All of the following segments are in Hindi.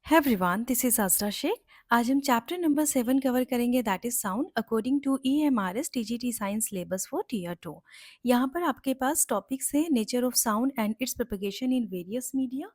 है एवरीवन, दिस इज आसरा शेख। आज हम चैप्टर नंबर 7 कवर करेंगे, that is sound according to EMRS TGT science syllabus for tier 2। यहाँ पर आपके पास टॉपिक्स है nature of sound and its propagation in various media,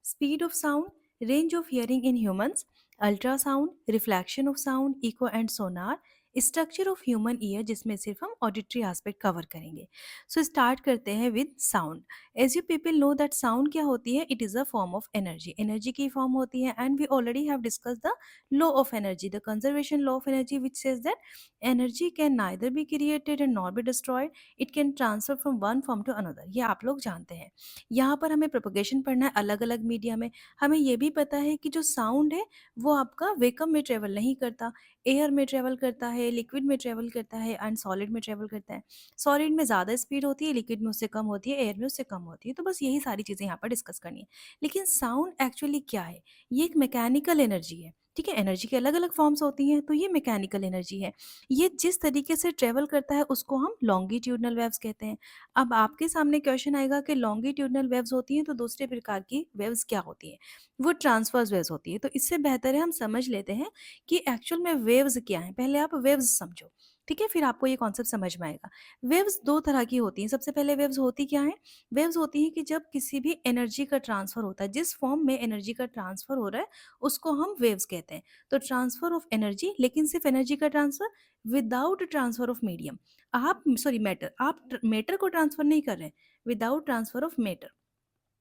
speed of sound, range of hearing in humans, ultrasound, reflection of sound, echo and sonar, structure of human ear जिसमें सिर्फ हम ऑडिटरी एस्पेक्ट कवर करेंगे। सो स्टार्ट करते हैं with sound. As you people know that sound क्या होती है, it is a form of energy, energy की फॉर्म होती है। And we already have discuss the law of energy, the conservation law of energy which says that energy can neither be created and not be destroyed, it can transfer from one form to another. ये आप लोग जानते हैं। यहाँ पर हमें प्रोपोगेशन पढ़ना है अलग अलग मीडिया में। हमें ये भी पता है कि जो साउंड है वो आपका वेकम में ट्रेवल नहीं करता, एयर में ट्रेवल करता है, लिक्विड में ट्रेवल करता है एंड सॉलिड में ट्रेवल करता है। सॉलिड में ज़्यादा स्पीड होती है, लिक्विड में उससे कम होती है, एयर में उससे कम होती है। तो बस यही सारी चीज़ें यहाँ पर डिस्कस करनी है। लेकिन साउंड एक्चुअली क्या है? ये एक मैकेनिकल एनर्जी है। ठीक है, एनर्जी के अलग अलग फॉर्म्स होती हैं, तो ये मैकेनिकल एनर्जी है। ये जिस तरीके से ट्रेवल करता है उसको हम लॉन्गिट्यूडनल वेव्स कहते हैं। अब आपके सामने क्वेश्चन आएगा कि लॉन्गिट्यूडनल वेव्स होती हैं तो दूसरे प्रकार की वेव्स क्या होती हैं? वो ट्रांसवर्स वेव्स होती है। तो इससे बेहतर है हम समझ लेते हैं कि एक्चुअल में वेव्स क्या हैं। पहले आप वेव्स समझो, ठीक है, फिर आपको ये कॉन्सेप्ट समझ में आएगा। वेव्स 2 तरह की होती हैं। सबसे पहले वेव्स होती क्या हैं? वेव्स होती हैं कि जब किसी भी एनर्जी का ट्रांसफ़र होता है, जिस फॉर्म में एनर्जी का ट्रांसफ़र हो रहा है, उसको हम वेव्स कहते हैं। तो ट्रांसफ़र ऑफ एनर्जी, लेकिन सिर्फ़ एनर्जी का transfer without transfer of medium. आप सॉरी मैटर, आप मैटर को ट्रांसफ़र नहीं कर रहे हैं, विदाउट ट्रांसफ़र ऑफ मैटर।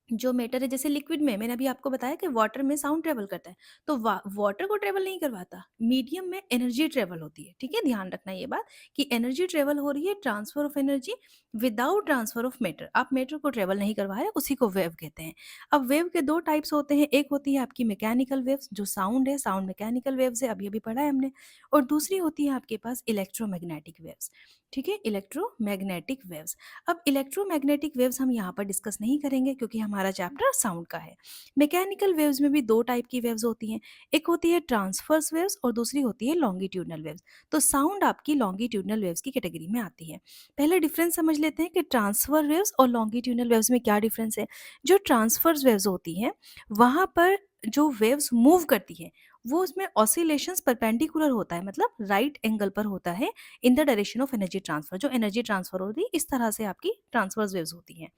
जो मैटर है, जैसे लिक्विड में मैंने अभी आपको बताया कि वाटर में साउंड ट्रेवल करता है, तो वाटर को ट्रेवल नहीं करवाता, मीडियम में एनर्जी ट्रेवल होती है। ठीक है, ध्यान रखना ये बात कि एनर्जी ट्रेवल हो रही है, transfer of energy without transfer of matter. आप मैटर को ट्रेवल नहीं करवा रहे, उसी को वेव कहते हैं। अब वेव के दो टाइप्स होते हैं, एक होती है आपकी मैकेनिकल वेव्स, जो साउंड है, साउंड मैकेनिकल वेव्स है, अभी अभी पढ़ा है हमने। और दूसरी होती है आपके पास इलेक्ट्रोमैग्नेटिक वेव्स। ठीक है, इलेक्ट्रोमैग्नेटिक वेव्स। अब इलेक्ट्रोमैग्नेटिक वेव्स हम यहाँ पर डिस्कस नहीं करेंगे क्योंकि हमारा चैप्टर साउंड का है। मैकेनिकल वेव्स में भी दो टाइप की वेव्स होती हैं, एक होती है ट्रांसवर्स वेव्स और दूसरी होती है लॉन्गिट्यूडनल वेव्स। तो साउंड आपकी लॉन्गिट्यूडनल वेव्स की कैटेगरी में आती है। पहले डिफरेंस समझ लेते हैं कि ट्रांसफर वेव्स और लॉन्गिट्यूडनल वेव्स में क्या डिफरेंस है। जो ट्रांसफर्स वेव्स होती हैं वहाँ पर जो वेव्स मूव करती है वो उसमें ऑसिलेशंस परपेंडिकुलर होता है, मतलब राइट एंगल पर होता है इन the direction of energy transfer. जो एनर्जी ट्रांसफर हो रही है इस तरह से आपकी ट्रांसवर्स वेव्स होती हैं।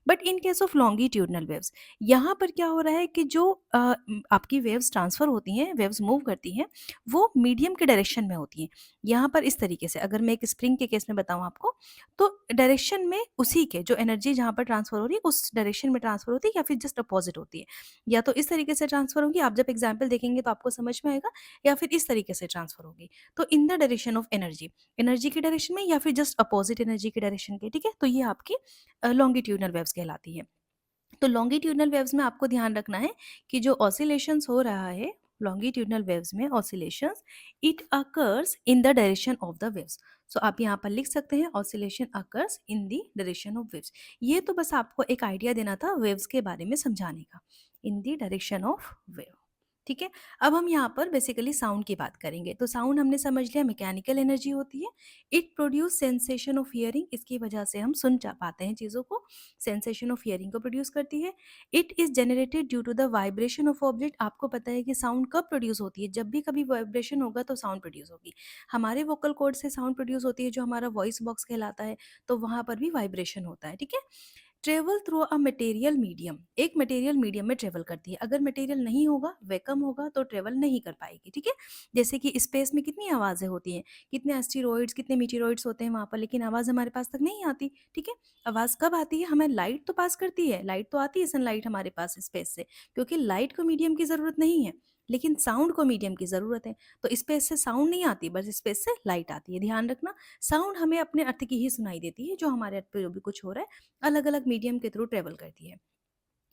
But in case of longitudinal waves, यहाँ पर क्या हो रहा है कि जो आपकी वेव्स ट्रांसफर होती हैं, वेव्स मूव करती हैं, वो मीडियम के डायरेक्शन में होती हैं। यहाँ पर इस तरीके से, अगर मैं एक स्प्रिंग के केस में बताऊँ आपको, तो डायरेक्शन में उसी के जो एनर्जी जहाँ पर ट्रांसफर हो रही है उस डायरेक्शन में ट्रांसफर होती है, या फिर जस्ट अपोजिट होती है। या तो इस तरीके से ट्रांसफर होगी, आप जब एग्जाम्पल देखेंगे तो आपको समझ में आएगा, या फिर इस तरीके से ट्रांसफर होगी। तो इन the direction of energy, energy की डायरेक्शन में या फिर जस्ट अपोजिट एनर्जी की डायरेक्शन के। ठीक है, तो ये आपकी लॉन्गिट्यूडनल वेव्स कहलाती है। तो लॉन्गिट्यूडनल वेव्स में आपको ध्यान रखना है कि जो ऑसिलेशंस हो रहा है लॉन्गिट्यूडनल वेव्स में, oscillations it occurs in the direction of the waves. So आप यहाँ पर लिख सकते हैं oscillation occurs in the direction of waves. ये तो बस आपको एक आइडिया देना था वेव्स के बारे में समझाने का, इन द डायरेक्शन ऑफ वेव। ठीक है, अब हम यहाँ पर बेसिकली साउंड की बात करेंगे। तो साउंड हमने समझ लिया मैकेनिकल एनर्जी होती है, it produce sensation of hearing, इसकी वजह से हम सुन पाते हैं चीज़ों को, सेंसेशन ऑफ हियरिंग को प्रोड्यूस करती है। It is generated due to the vibration of object. आपको पता है कि साउंड कब प्रोड्यूस होती है? जब भी कभी वाइब्रेशन होगा तो साउंड प्रोड्यूस होगी। हमारे वोकल कॉर्ड से साउंड प्रोड्यूस होती है, जो हमारा वॉइस बॉक्स कहलाता है, तो वहाँ पर भी वाइब्रेशन होता है। ठीक है, travel through a material medium, एक मटेरियल मीडियम में ट्रेवल करती है। अगर मटेरियल नहीं होगा, वैक्यूम होगा, तो ट्रेवल नहीं कर पाएगी। ठीक है, जैसे कि स्पेस में कितनी आवाज़ें होती हैं, कितने एस्टेरॉइड्स, कितने मीटेरॉइड्स होते हैं वहाँ पर, लेकिन आवाज़ हमारे पास तक नहीं आती। ठीक है, आवाज़ कब आती है? हमें लाइट तो पास करती है, लाइट तो आती है सनलाइट हमारे पास स्पेस से, क्योंकि लाइट को मीडियम की ज़रूरत नहीं है, लेकिन साउंड को मीडियम की ज़रूरत है। तो स्पेस से साउंड नहीं आती, बस स्पेस से लाइट आती है। ध्यान रखना, साउंड हमें अपने अर्थ की ही सुनाई देती है, जो हमारे अर्थ पे जो भी कुछ हो रहा है अलग अलग मीडियम के थ्रू ट्रेवल करती है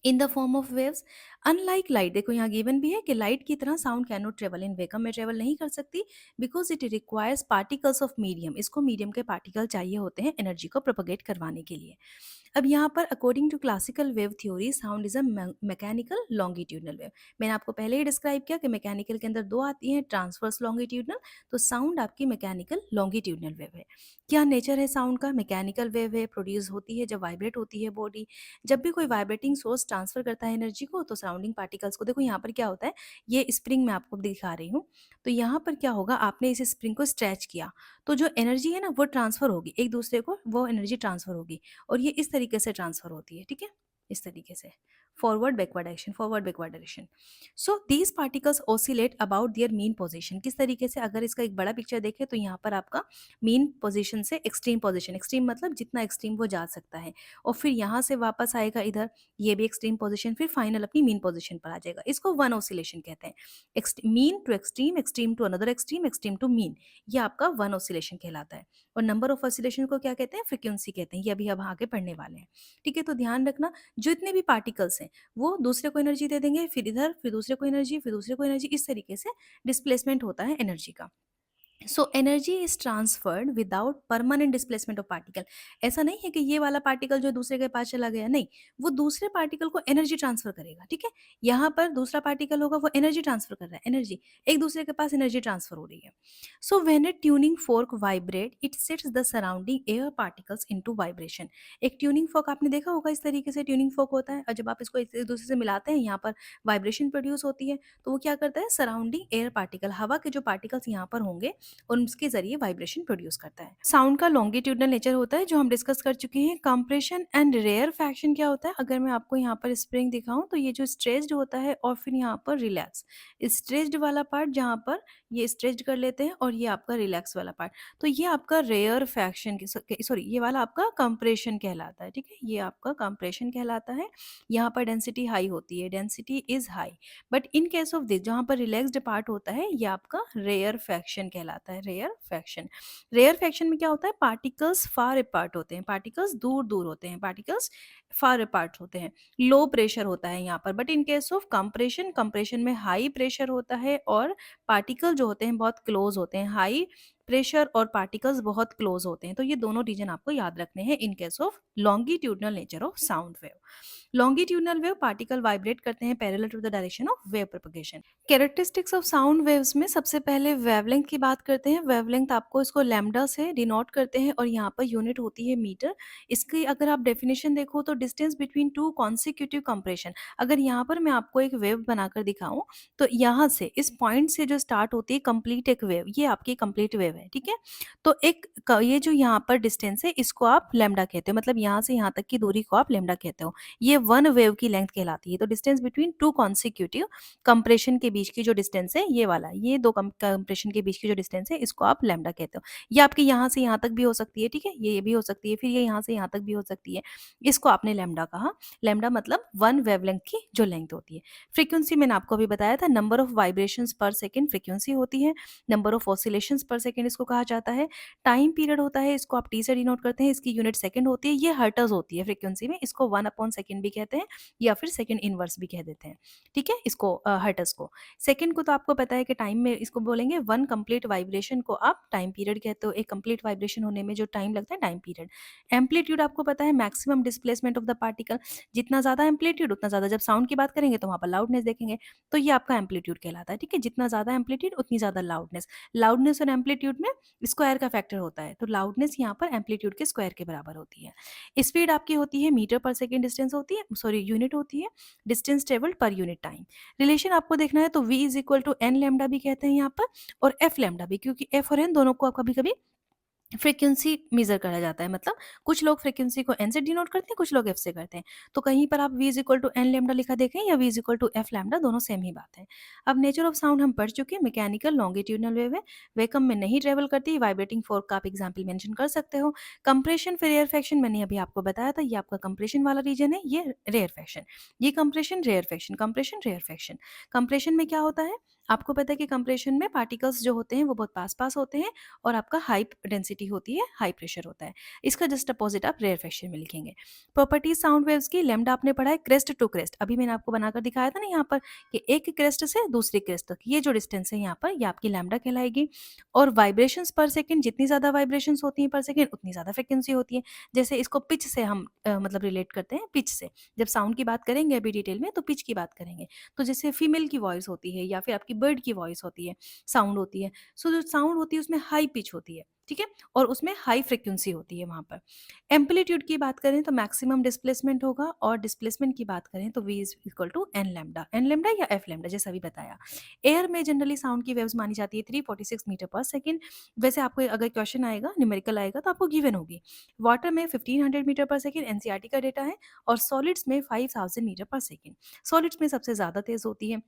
in the form of waves. Unlike light, देखो यहाँ गिवन भी है कि लाइट की तरह sound can not travel in vacuum में ट्रेवल नहीं कर सकती, because it requires particles of medium. इसको मीडियम के पार्टिकल चाहिए होते हैं एनर्जी को प्रोपगेट करवाने के लिए। अब यहाँ पर according to classical wave theory, sound is a mechanical longitudinal wave. मैंने आपको पहले ही डिस्क्राइब किया कि मैकेनिकल के अंदर दो आती हैं, ट्रांसवर्स लॉन्गिट्यूडनल। तो साउंड आपकी मैकेनिकल लॉन्गिट्यूडनल वेव है। क्या नेचर है साउंड का? मैकेनिकल वेव है, प्रोड्यूस होती है जब वाइब्रेट होती है बॉडी। जब भी कोई वाइब्रेटिंग सोर्स ट्रांसफ़र करता है एनर्जी को, तो सराउंडिंग पार्टिकल्स को देखो यहाँ पर क्या होता है, ये स्प्रिंग मैं आपको दिखा रही हूँ। तो यहाँ पर क्या होगा, आपने इस स्प्रिंग को स्ट्रेच किया, तो जो एनर्जी है ना वो ट्रांसफ़र होगी, एक दूसरे को वो एनर्जी ट्रांसफ़र होगी और ये इस तरीके से ट्रांसफ़र होती है, ठीक है? इस तरीके से forward backward direction. So these particles oscillate about their mean position. किस तरीके से, अगर इसका एक बड़ा पिक्चर देखें तो यहाँ पर आपका मीन पोजीशन से एक्सट्रीम पोजीशन, एक्सट्रीम मतलब जितना एक्सट्रीम वो जा सकता है, और फिर यहाँ से वापस आएगा इधर, ये भी एक्सट्रीम पोजीशन, फिर फाइनल अपनी मीन पोजीशन पर आ जाएगा। इसको वन ऑसिलेशन कहते हैं। Mean to extreme, extreme to another extreme, extreme to mean, ये आपका वन ऑसिलेशन कहलाता है। और नंबर ऑफ ऑसिलेशन को क्या कहते हैं, फ्रीक्वेंसी कहते हैं। ये अभी हम आगे पढ़ने वाले हैं, ठीक है? तो ध्यान रखना, जितने भी पार्टिकल्स हैं वो दूसरे को एनर्जी दे देंगे, फिर इधर, फिर दूसरे को एनर्जी, फिर दूसरे को एनर्जी, इस तरीके से डिस्प्लेसमेंट होता है एनर्जी का। So energy is transferred without permanent displacement of particle. ऐसा नहीं है कि ये वाला पार्टिकल जो दूसरे के पास चला गया, नहीं, वो दूसरे पार्टिकल को एनर्जी ट्रांसफर करेगा, ठीक है? यहाँ पर दूसरा पार्टिकल होगा, वो एनर्जी ट्रांसफर कर रहा है, एनर्जी एक दूसरे के पास एनर्जी ट्रांसफर हो रही है। So when A tuning fork vibrate it sets the surrounding air particles into vibration. एक ट्यूनिंग फोर्क आपने देखा होगा, इस तरीके से ट्यूनिंग फोर्क होता है, और जब आप इसको एक दूसरे से मिलाते हैं, यहाँ पर वाइब्रेशन प्रोड्यूस होती है, तो वो क्या करता है, सराउंडिंग एयर पार्टिकल, हवा के जो पार्टिकल्स यहाँ पर होंगे और उसके ज़रिए वाइब्रेशन प्रोड्यूस करता है। साउंड का लॉन्गिट्यूडनल नेचर होता है, जो हम डिस्कस कर चुके हैं। कंप्रेशन एंड रेयरफैक्शन क्या होता है, अगर मैं आपको यहाँ पर स्प्रिंग दिखाऊं, तो ये जो स्ट्रेच्ड होता है और फिर यहाँ पर रिलैक्स, स्ट्रेच्ड वाला पार्ट जहाँ पर ये स्ट्रेच्ड कर लेते हैं, और ये आपका रिलैक्स वाला पार्ट, तो ये आपका रेयरफैक्शन, सॉरी, ये वाला आपका कंप्रेशन कहलाता है, ठीक है? ये आपका कंप्रेशन कहलाता है। यहाँ पर डेंसिटी हाई होती है, density is high. But in case of this, जहाँ पर रिलैक्स्ड पार्ट होता है, ये आपका रेयर फैक्शन कहलाता है, रेयर फैक्शन। रेयर फैक्शन में क्या होता है, पार्टिकल्स फार अपार्ट होते हैं, पार्टिकल्स दूर दूर होते हैं, पार्टिकल्स फार अपार्ट होते हैं, लो प्रेशर होता है यहाँ पर। But in case of compression, compression में हाई प्रेशर होता है और पार्टिकल जो होते हैं बहुत क्लोज होते हैं, हाई प्रेशर और पार्टिकल्स बहुत क्लोज होते हैं। तो ये दोनों रीजन आपको याद रखने हैं in case of longitudinal nature of sound wave. Longitudinal wave, particle vibrate करते हैं parallel to the direction of wave propagation. Characteristics of sound waves में सबसे पहले वेवलेंथ की बात करते हैं। वेवलेंथ आपको इसको लैम्डा से डिनोट करते हैं और यहाँ पर यूनिट होती है मीटर। इसकी अगर आप डेफिनेशन देखो तो distance between two consecutive compression. अगर यहाँ पर मैं आपको एक वेव बनाकर दिखाऊं, तो यहाँ से इस पॉइंट से जो स्टार्ट होती है कंप्लीट एक वेव, ये आपकी कंप्लीट वेव है, ठीक है? तो ये जो यहाँ पर डिस्टेंस है, इसको आप लैम्डा कहते हो, मतलब यहाँ से यहाँ तक की दूरी को आप लैम्डा कहते हो। ये वन वेव की लेंथ कहलाती है। तो distance between two consecutive compression के बीच की जो डिस्टेंस है, ये वाला, ये दो कंप्रेशन के बीच की जो डिस्टेंस है, इसको आप लैम्डा कहते हो। ये आपके यहाँ से यहाँ तक भी हो सकती है, ठीक है? ये भी हो सकती है, फिर ये यहाँ से यहाँ तक भी हो सकती है। इसको आपने लैम्डा कहा। लैम्डा मतलब वन वेवलेंथ की जो लेंथ होती है। फ्रीक्वेंसी मैंने आपको अभी बताया था, नंबर ऑफ वाइब्रेशंस पर सेकंड फ्रीक्वेंसी होती है। नंबर ऑफ ऑसिलेशंस पर सेकंड इसको कहा जाता है। टाइम पीरियड होता है, इसको आप टी से डिनोट करते हैं, इसकी यूनिट सेकंड होती है। ये हर्ट्ज होती है फ्रीक्वेंसी में, इसको 1/सेकंड भी कहते हैं या फिर सेकंड इनवर्स भी कह देते हैं, ठीक है? इसको हर्ट्ज को। सेकंड को तो आपको पता है कि टाइम में इसको बोलेंगे, वन कंप्लीट वाइब्रेशन को आप टाइम पीरियड कहते हो। एक कंप्लीट वाइब्रेशन होने में जो टाइम लगता है, टाइम पीरियड। एम्पलीट्यूड आपको पता है, maximum displacement of the particle. जितना ज़्यादा एम्पलीट्यूड उतना ज़्यादा, जब साउंड की बात करेंगे तो वहाँ पर लाउडनेस देखेंगे, तो ये आपका एम्पलीट्यूड कहलाता है, ठीक है? जितना ज़्यादा एम्पलीट्यूड उतनी ज़्यादा लाउडनेस। लाउडनेस और एम्पलीट्यूड में स्क्वायर का फैक्टर होता है, तो लाउडनेस यहाँ पर एम्पलीट्यूड के स्क्वायर के बराबर होती है। स्पीड आपकी होती है मीटर पर सेकंड, डिस्टेंस होती है, सॉरी, यूनिट होती है, distance travelled per unit time. Relation आपको देखना है तो v is equal to n lambda भी कहते हैं यहाँ पर, और एफ लैम्डा भी, क्योंकि एफ और एन दोनों को कभी कभी फ्रीक्वेंसी मेजर करा जाता है। मतलब कुछ लोग फ्रीक्वेंसी को एन से डिनोट करते हैं, कुछ लोग एफ से करते हैं। तो कहीं पर आप v is equal to n lambda लिखा देखें या v is equal to f lambda, दोनों सेम ही बात है। अब नेचर ऑफ साउंड हम पढ़ चुके हैं। मैकेनिकल लॉन्गिट्यूडनल वेव है, वैक्यूम में नहीं ट्रेवल करती। वाइब्रेटिंग फोर्क का आप एग्जाम्पल मेंशन कर सकते हो। कंप्रेशन फिर रेयरफैक्शन, मैंने अभी आपको बताया था, ये आपका कंप्रेशन वाला रीजन है, ये रेयरफैक्शन। ये compression rarefaction, compression rarefaction. Compression में क्या होता है, आपको पता है कि कंप्रेशन में पार्टिकल्स जो होते हैं वो बहुत पास पास होते हैं और आपका हाई डेंसिटी होती है, हाई प्रेशर होता है। इसका जस्ट अपोजिट आप रेयरफैक्शन में लिखेंगे। प्रॉपर्टीज साउंड वेव्स की, लैम्डा आपने पढ़ा है क्रेस्ट टू क्रेस्ट, अभी मैंने आपको बनाकर दिखाया था ना यहाँ पर, कि एक क्रेस्ट से दूसरी क्रेस्ट तक ये जो डिस्टेंस है यहाँ पर, ये आपकी लैम्डा कहलाएगी। और वाइब्रेशंस पर सेकंड, जितनी ज़्यादा वाइब्रेशंस होती हैं पर सेकंड, उतनी ज़्यादा फ्रिक्वेंसी होती है। जैसे इसको पिच से हम मतलब रिलेट करते हैं, पिच से। जब साउंड की बात करेंगे अभी डिटेल में, तो पिच की बात करेंगे। तो जैसे फीमेल की वॉइस होती है या फिर आपकी बर्ड की वॉइस होती है, साउंड होती है, सो जो साउंड होती है उसमें हाई पिच होती है, ठीक है, और उसमें हाई फ्रिक्वेंसी होती है वहाँ पर। एम्पलीट्यूड की बात करें तो मैक्सिमम डिस्प्लेसमेंट होगा, और डिस्प्लेसमेंट की बात करें तो v is equal to n lambda या एफ लैम्डा, जैसा भी बताया। एयर में जनरली साउंड की वेव्स मानी जाती है 346 मीटर पर सेकेंड। वैसे आपको अगर क्वेश्चन आएगा, न्यूमेरिकल आएगा, तो आपको गिवन होगी। वाटर में 1500 मीटर पर सेकेंड एनसीईआरटी का डेटा है, और सॉलिड्स में 5000 मीटर पर सेकेंड। सॉलिड्स में सबसे ज़्यादा तेज़ होती है।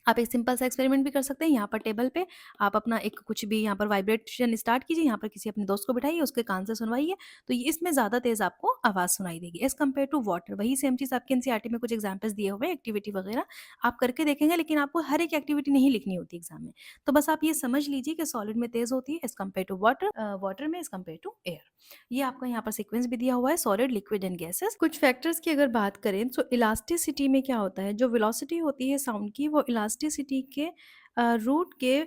आप एक सिंपल सा एक्सपेरिमेंट भी कर सकते हैं। यहाँ पर टेबल पे आप अपना एक कुछ भी यहाँ पर वाइब्रेशन स्टार्ट कीजिए, यहाँ पर किसी अपने दोस्त को बिठाइए, उसके कान से सुनवाइए, तो ये इसमें ज़्यादा तेज़ आपको आवाज़ सुनाई देगी एज़ कम्पेयर टू वाटर। वही सेम चीज़ आपके एनसीईआरटी में कुछ एग्जाम्पल्स दिए हुए हैं, एक्टिविटी वगैरह आप करके देखेंगे, लेकिन आपको हर एक एक्टिविटी नहीं लिखनी होती एग्जाम में। तो बस आप ये समझ लीजिए कि सॉलिड में तेज़ होती है as compare to water, water में एज़ कम्पेयर टू एयर। ये आपका यहाँ पर सीक्वेंस भी दिया हुआ है, सॉलिड, लिक्विड एंड गैसेस। कुछ फैक्टर्स की अगर बात करें तो इलास्टिसिटी में क्या होता है, जो वेलोसिटी होती है साउंड की, वो इलास्टिसिटी के रूट के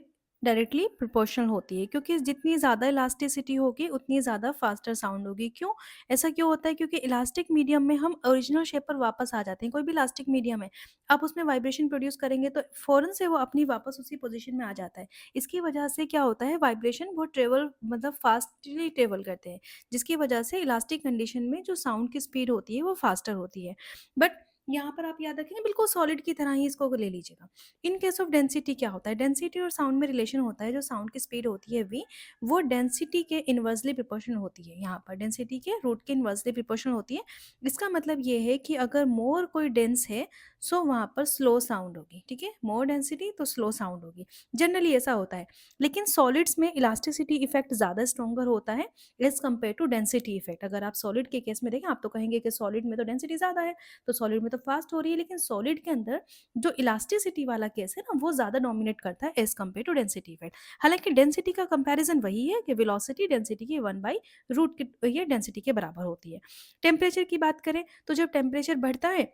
डायरेक्टली प्रोपोर्शनल होती है, क्योंकि जितनी ज़्यादा इलास्टिसिटी होगी उतनी ज़्यादा फास्टर साउंड होगी। क्यों? ऐसा क्यों होता है? क्योंकि इलास्टिक मीडियम में हम ओरिजिनल शेप पर वापस आ जाते हैं। कोई भी इलास्टिक मीडियम है, आप उसमें वाइब्रेशन प्रोड्यूस करेंगे तो फ़ौरन से वो अपनी वापस उसी पोज़ीशन में आ जाता है। इसकी वजह से क्या होता है, वाइब्रेशन वो ट्रैवल मतलब फास्टली ट्रैवल करते हैं, जिसकी वजह से इलास्टिक कंडीशन में जो साउंड की स्पीड होती है वो फास्टर होती है। बट यहाँ पर आप याद रखेंगे, बिल्कुल सॉलिड की तरह ही इसको ले लीजिएगा। इन केस ऑफ डेंसिटी क्या होता है, डेंसिटी और साउंड में रिलेशन होता है। जो साउंड की स्पीड होती है v, वो डेंसिटी के इन्वर्सली प्रोपोर्शनल होती है। यहाँ पर डेंसिटी के रूट के इन्वर्सली प्रोपोर्शनल होती है। इसका मतलब ये है कि अगर मोर कोई डेंस है, सो वहाँ पर स्लो साउंड होगी। ठीक है, मोर डेंसिटी तो स्लो साउंड होगी, जनरली ऐसा होता है। लेकिन सॉलिड्स में इलास्टिसिटी इफेक्ट ज़्यादा स्ट्रॉन्गर होता है as compare to density effect. अगर आप सॉलिड के केस में देखें, आप तो कहेंगे कि सॉलिड में तो डेंसिटी ज़्यादा है, तो सॉलिड में तो फास्ट हो रही है, लेकिन सॉलिड के अंदर जो इलास्टिसिटी वाला केस है ना, वो ज़्यादा डोमिनेट करता है as compare to density effect. हालांकि डेंसिटी का कंपैरिजन वही है कि वेलोसिटी डेंसिटी की 1/रूट के ये डेंसिटी के बराबर होती है। टेम्परेचर की बात करें तो जब टेम्परेचर बढ़ता है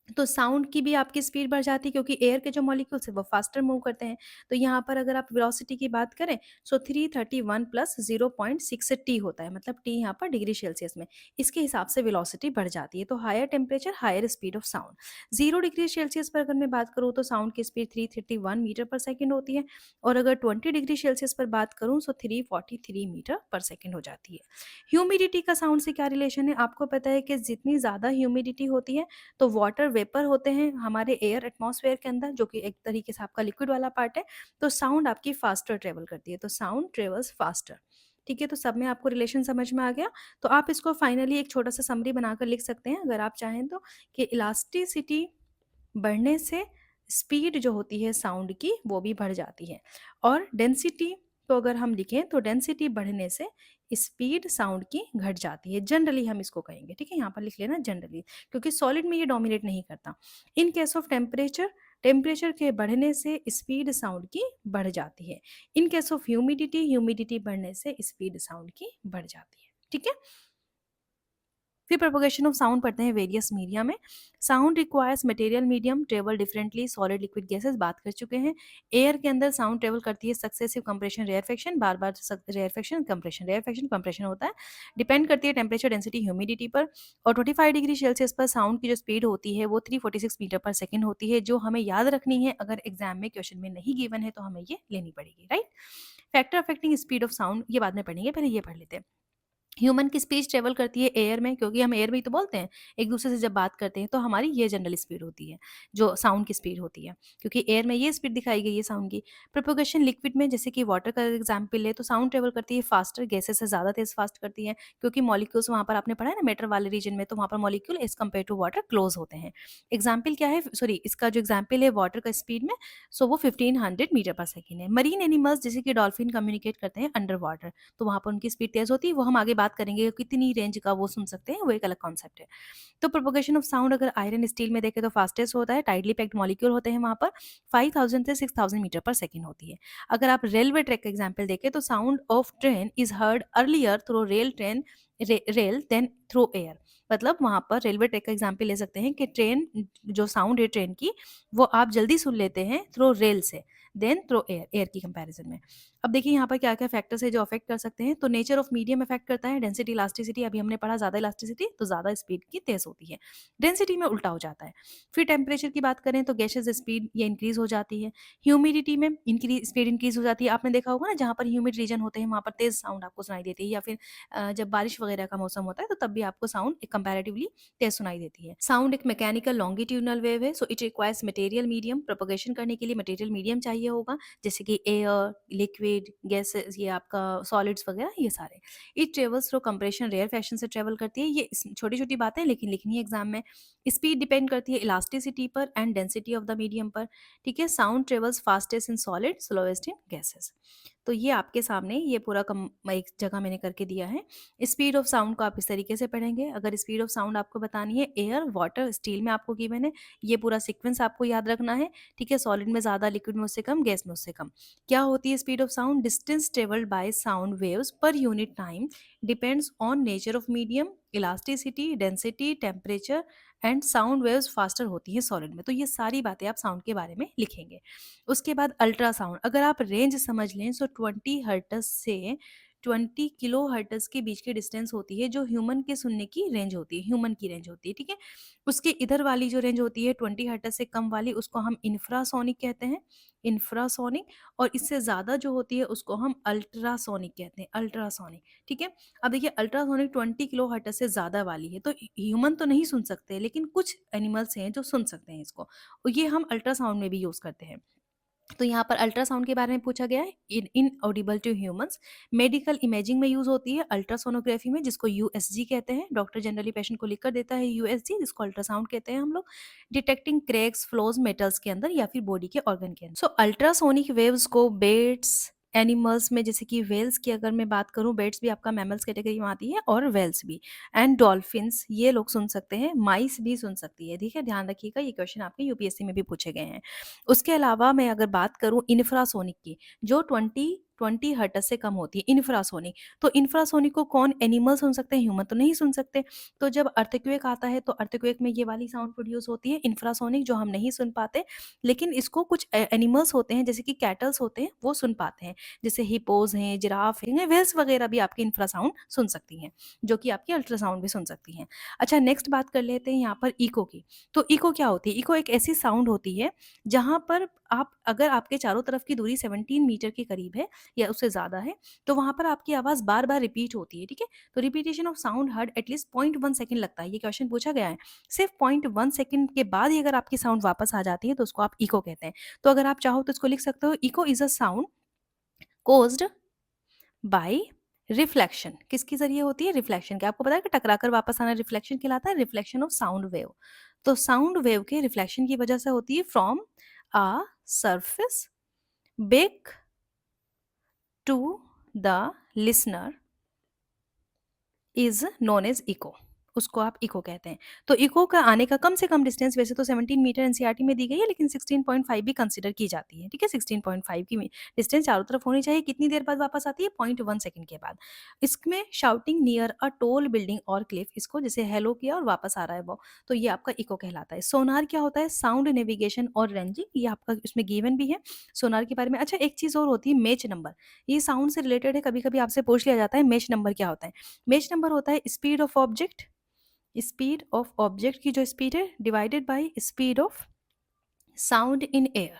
तो साउंड की भी आपकी स्पीड बढ़ जाती है, क्योंकि एयर के जो मॉलिक्यूल्स है वो फास्टर मूव करते हैं। तो यहाँ पर अगर आप वेलोसिटी की बात करें, सो 331 प्लस 0.6 टी होता है, मतलब टी यहाँ पर डिग्री सेल्सियस में। इसके हिसाब से वेलोसिटी बढ़ जाती है। तो higher temperature higher speed of sound. 0 degree Celsius पर अगर मैं बात करूँ तो साउंड की स्पीड 331 मीटर पर सेकेंड होती है, और अगर 20 डिग्री सेल्सियस पर बात करूँ सो 343 मीटर पर सेकेंड हो जाती है। ह्यूमिडिटी का साउंड से क्या रिलेशन है? आपको पता है कि जितनी ज़्यादा ह्यूमिडिटी होती है, तो वाटर वेपर होते हैं हमारे एयर एटमॉस्फेयर के अंदर, जो कि एक तरीके से आपका लिक्विड वाला पार्ट है, तो साउंड आपकी फास्टर ट्रेवल करती है, तो साउंड ट्रेवल्स फास्टर। ठीक है, तो सब में आपको रिलेशन समझ में आ गया। तो आप इसको फाइनली एक छोटा सा समरी बनाकर लिख सकते हैं अगर आप चाहें तो, कि इलास्टिसिटी बढ़ने से स्पीड जो होती है साउंड की वो भी बढ़ जाती है, और डेंसिटी तो अगर हम लिखें तो डेंसिटी बढ़ने से स्पीड साउंड की घट जाती है। जनरली हम इसको कहेंगे, ठीक है, यहाँ पर लिख लेना जनरली, क्योंकि सॉलिड में ये डोमिनेट नहीं करता। इन केस ऑफ टेम्परेचर, टेम्परेचर के बढ़ने से स्पीड साउंड की बढ़ जाती है। इन केस ऑफ ह्यूमिडिटी, ह्यूमिडिटी बढ़ने से स्पीड साउंड की बढ़ जाती है। ठीक है, फिर प्रोपोगेशन ऑफ साउंड पढ़ते हैं वेरियस मीडिया में। Sound requires material medium travel differently, solid liquid gases बात कर चुके हैं। एयर के अंदर साउंड ट्रेवल करती है सक्सेसिव कंप्रेशन रेयरफेक्शन, बार बार रेयरफेक्शन कंप्रेशन, रेयरफेक्शन कंप्रेशन होता है। डिपेंड करती है टेम्परेचर डेंसिटी ह्यूमिडिटी पर। और 25 डिग्री सेल्सियस पर साउंड की जो स्पीड होती है वो 346 मीटर पर सेकेंड होती है, जो हमें याद रखनी है। अगर एग्जाम में क्वेश्चन में नहीं गिवन है तो हमें ये लेनी पड़ेगी, right. Factor affecting speed of sound ये बाद में पढ़ेंगे, पहले ये पढ़ लेते हैं। ह्यूमन की स्पीच ट्रेवल करती है एयर में, क्योंकि हम एयर में ही तो बोलते हैं एक दूसरे से जब बात करते हैं, तो हमारी ये जनरल स्पीड होती है जो साउंड की स्पीड होती है, क्योंकि एयर में ये स्पीड दिखाई गई है साउंड की। प्रोपोगेशन लिक्विड में, जैसे कि वाटर का एग्जाम्पल है, तो साउंड ट्रेवल करती है फास्टर, गैसेस से ज़्यादा तेज फास्ट करती है, क्योंकि मॉलिक्यूल्स वहाँ पर आपने पढ़ा है ना मेटर वाले रीजन में, तो वहाँ पर molecule as compare to water close होते हैं। एग्जाम्पल क्या है, सॉरी, इसका जो एग्जाम्पल है वाटर का स्पीड में, सो वो 1500 मीटर पर सेकेंड है। मरीन एनिमल्स जैसे कि डॉल्फिन कम्युनिकेट करते हैं अंडर वाटर, तो वहाँ पर उनकी स्पीड तेज होती है, वो हम आगे बात करेंगे कितनी रेंज का वो सुन सकते हैं, वो एक अलग कॉन्सेप्ट है। तो प्रोपोगेशन ऑफ साउंड अगर आयरन स्टील में देखें तो फास्टेस्ट होता है, टाइडली पैक्ड मॉलिक्यूल होते हैं वहाँ पर, 5000 से 6000 मीटर पर सेकेंड होती है। अगर आप रेलवे ट्रैक का एग्जाम्पल देखें तो sound of train is heard earlier through rail train rail then through air. मतलब वहाँ पर रेलवे ट्रैक का एग्जाम्पल ले सकते हैं कि ट्रेन, जो साउंड है ट्रेन की, वो आप जल्दी सुन लेते हैं थ्रू रेल से देन थ्रू एयर, एयर की कंपैरिजन में। अब देखिए यहाँ पर क्या क्या फैक्टर्स है जो अफेक्ट कर सकते हैं। तो नेचर ऑफ मीडियम अफेक्ट करता है, डेंसिटी इलास्टिसिटी, अभी हमने पढ़ा, ज़्यादा इलास्टिसिटी तो ज़्यादा स्पीड की तेज होती है, डेंसिटी में उल्टा हो जाता है। फिर टेम्परेचर की बात करें तो गैसेज स्पीड ये इंक्रीज हो जाती है, ह्यूमिडिटी में इंक्रीज स्पीड इंक्रीज हो जाती है। आपने देखा होगा ना, जहाँ पर ह्यूमिड रीजन होते हैं वहाँ पर तेज साउंड आपको सुनाई देती है, या फिर जब बारिश वगैरह का मौसम होता है तो तब भी आपको साउंड कंपैरेटिवली तेज सुनाई देती है। साउंड एक मैकेनिकल लॉन्गिट्यूडनल वेव है, so it requires material medium, propagation करने के लिए मटेरियल मीडियम चाहिए होगा, जैसे कि एयर, लिक्विड, गैसेस, ये आपका सॉलिड्स वगैरह, ये सारे। It travels through compression, rarefaction से ट्रेवल करती है। ये छोटी छोटी बातें लेकिन लिखनी है एग्जाम में। स्पीड डिपेंड करती है इलास्टिसिटी पर and density of the medium पर। ठीक है, sound travels fastest in solid, slowest in gases. तो ये आपके सामने ये पूरा एक जगह मैंने करके दिया है। स्पीड ऑफ साउंड को आप इस तरीके से पढ़ेंगे। अगर स्पीड ऑफ साउंड आपको बतानी है, एयर, वाटर, स्टील में आपको गिवन है, ये पूरा सीक्वेंस आपको याद रखना है। ठीक है, सॉलिड में ज़्यादा, लिक्विड में उससे कम, गैस में उससे कम। क्या होती है speed of sound? Distance travelled by sound waves पर unit time depends on nature of medium, elasticity, density, temperature and sound waves faster होती हैं सॉलिड में। तो ये सारी बातें आप साउंड के बारे में लिखेंगे। उसके बाद अल्ट्रासाउंड, अगर आप रेंज समझ लें तो 20 हर्ट्ज से 20 किलो हर्ट्ज के बीच की डिस्टेंस होती है, जो ह्यूमन के सुनने की रेंज होती है, ह्यूमन की रेंज होती है। ठीक है, उसके इधर वाली जो रेंज होती है 20 हर्ट्ज से कम वाली, उसको हम इंफ्रासोनिक कहते हैं, इंफ्रासोनिक। और इससे ज़्यादा जो होती है उसको हम अल्ट्रासोनिक कहते हैं, अल्ट्रासोनिक। ठीक है, अब देखिए अल्ट्रासोनिक 20 किलो हर्ट्ज से ज़्यादा वाली है, तो ह्यूमन तो नहीं सुन सकते, लेकिन कुछ एनिमल्स हैं जो सुन सकते हैं इसको, और ये हम अल्ट्रासाउंड में भी यूज़ करते हैं। तो यहाँ पर अल्ट्रासाउंड के बारे में पूछा गया है, inaudible to humans. Medical imaging में यूज होती है, अल्ट्रासोनोग्राफी में, जिसको यूएसजी कहते हैं। डॉक्टर जनरली पेशेंट को लिख कर देता है यूएसजी, जिसको अल्ट्रासाउंड कहते हैं हम लोग। डिटेक्टिंग क्रैक्स, फ्लोज मेटल्स के अंदर या फिर बॉडी के ऑर्गन के अंदर। सो अल्ट्रासोनिक वेव्स को बेट्स, एनिमल्स में जैसे कि वेल्स की अगर मैं बात करूं, बेट्स भी आपका मैमल्स कैटेगरी में आती है, और वेल्स भी, एंड डॉल्फिन्स, ये लोग सुन सकते हैं, माइस भी सुन सकती है। ठीक है, ध्यान रखिएगा, ये क्वेश्चन आपके यूपीएससी में भी पूछे गए हैं। उसके अलावा मैं अगर बात करूँ इंफ्रासोनिक की, जो 20 हर्ट्ज से कम होती है, इंफ्रासोनिक। तो इंफ्रासोनिक को कौन एनिमल सुन सकते हैं, ह्यूमन तो नहीं सुन सकते। तो जब अर्थक्वेक आता है तो अर्थक्वेक में ये वाली साउंड प्रोड्यूस होती है, इंफ्रासोनिक, जो हम नहीं सुन पाते, लेकिन इसको कुछ एनिमल्स होते हैं जैसे कि कैटल्स होते हैं वो सुन पाते हैं, जैसे हिपोज हैं, जिराफ हैं, वेल्स वगैरह भी आपकी इंफ्रासाउंड सुन सकती हैं, जो कि आपकी अल्ट्रासाउंड भी सुन सकती हैं। अच्छा, नेक्स्ट बात कर लेते हैं यहाँ पर इको की। तो इको क्या होती है? इको एक ऐसी साउंड होती है जहाँ पर आप, अगर आपके चारों तरफ की दूरी 17 मीटर के करीब है या उससे ज़्यादा है, तो वहाँ पर आपकी आवाज़ बार बार रिपीट होती है। ठीक है, तो repetition of sound heard at least 0.1 second लगता है, ये क्वेश्चन पूछा गया है। सिर्फ 0.1 सेकंड के बाद ही अगर आपकी साउंड वापस आ जाती है तो उसको आप इको कहते हैं। तो अगर आप चाहो तो इसको लिख सकते हो, echo is a sound caused by reflection. किसके जरिए होती है? रिफ्लेक्शन के। आपको पता है कि टकराकर वापस आना रिफ्लेक्शन कहलाता है, रिफ्लेक्शन ऑफ साउंड वेव। तो साउंड वेव के रिफ्लेक्शन की वजह से होती है from a surface big to the listener is known as echo, उसको आप इको कहते हैं। तो इको का आने का कम से कम डिस्टेंस वैसे तो 17 मीटर एनसीईआरटी में दी गई है, लेकिन 16.5 भी कंसीडर की जाती है। ठीक है, 16.5 की डिस्टेंस चारों तरफ होनी चाहिए। कितनी देर बाद वापस आती है? 0.1 सेकंड के बाद। इसमें shouting near a toll building और क्लिफ, इसको जैसे हेलो किया और वापस आ रहा है वो, तो ये आपका इको कहलाता है। सोनार क्या होता है? साउंड नेविगेशन और रेंजिंग, ये आपका इसमें गिवन भी है सोनार के बारे में। अच्छा, एक चीज़ और होती है मैच नंबर, ये साउंड से रिलेटेड है, कभी कभी आपसे पूछ लिया जाता है मैच नंबर क्या होता है। मैच नंबर होता है speed of object, speed of object की जो स्पीड है divided by speed of sound in air,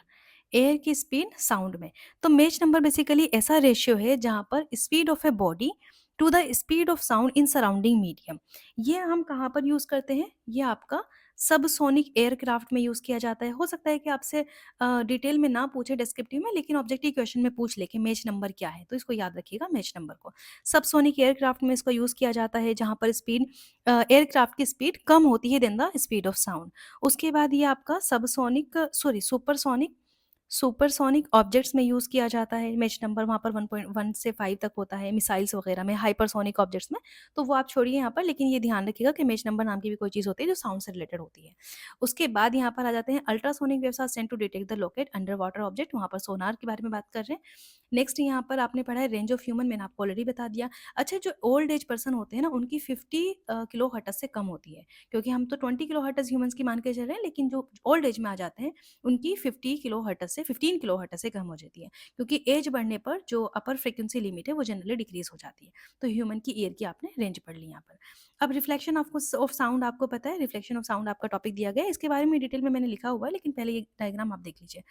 air की स्पीड साउंड में। तो मैच नंबर बेसिकली ऐसा रेशियो है जहां पर speed of a body to the speed of sound in surrounding medium. ये हम कहाँ पर यूज करते हैं? ये आपका सबसोनिक एयरक्राफ्ट में यूज किया जाता है। हो सकता है कि आपसे डिटेल में ना पूछे डिस्क्रिप्टिव में, लेकिन ऑब्जेक्टिव क्वेश्चन में पूछ ले कि मैच नंबर क्या है, तो इसको याद रखिएगा मैच नंबर को। सबसोनिक एयरक्राफ्ट में इसको यूज किया जाता है जहां पर स्पीड, एयरक्राफ्ट की स्पीड कम होती है then the speed of sound. उसके बाद ये आपका subsonic, sorry supersonic, supersonic objects में यूज़ किया जाता है, मैच नंबर वहाँ पर 1.1 से 5 तक होता है, मिसाइल्स वगैरह में, हाइपरसोनिक ऑब्जेक्ट्स में, तो वो आप छोड़िए यहाँ पर, लेकिन ये ध्यान रखिएगा कि मैच नंबर नाम की भी कोई चीज़ होती है जो साउंड से रिलेटेड होती है। उसके बाद यहाँ पर आ जाते हैं ultrasonic waves are sent to detect the locate under water object, वहाँ पर सोनार के बारे में बात कर रहे हैं। नेक्स्ट यहाँ पर आपने पढ़ा है रेंज ऑफ ह्यूमन, मैंने आपको ऑलरेडी बता दिया। अच्छा, जो ओल्ड एज पर्सन होते हैं ना, उनकी 50 किलो हर्ट्ज से कम होती है, क्योंकि हम तो 20 किलो हर्ट्ज ह्यूमंस की मान के चल रहे हैं, लेकिन जो ओल्ड एज में आ जाते हैं उनकी 50 किलो हर्ट्ज से 15 किलो हर्ट्ज से कम हो जाती है, क्योंकि एज बढ़ने पर जो अपर फ्रिक्वेंसी लिमिट है वो जनरली डिक्रीज हो जाती है। तो ह्यूमन की ईयर की आपने रेंज पढ़ ली यहाँ पर। अब रिफ्लेक्शन ऑफ साउंड आपको पता है, रिफ्लेक्शन ऑफ साउंड आपका टॉपिक दिया गया है, इसके बारे में डिटेल में मैंने लिखा हुआ है, लेकिन पहले ये डायग्राम आप देख लीजिए।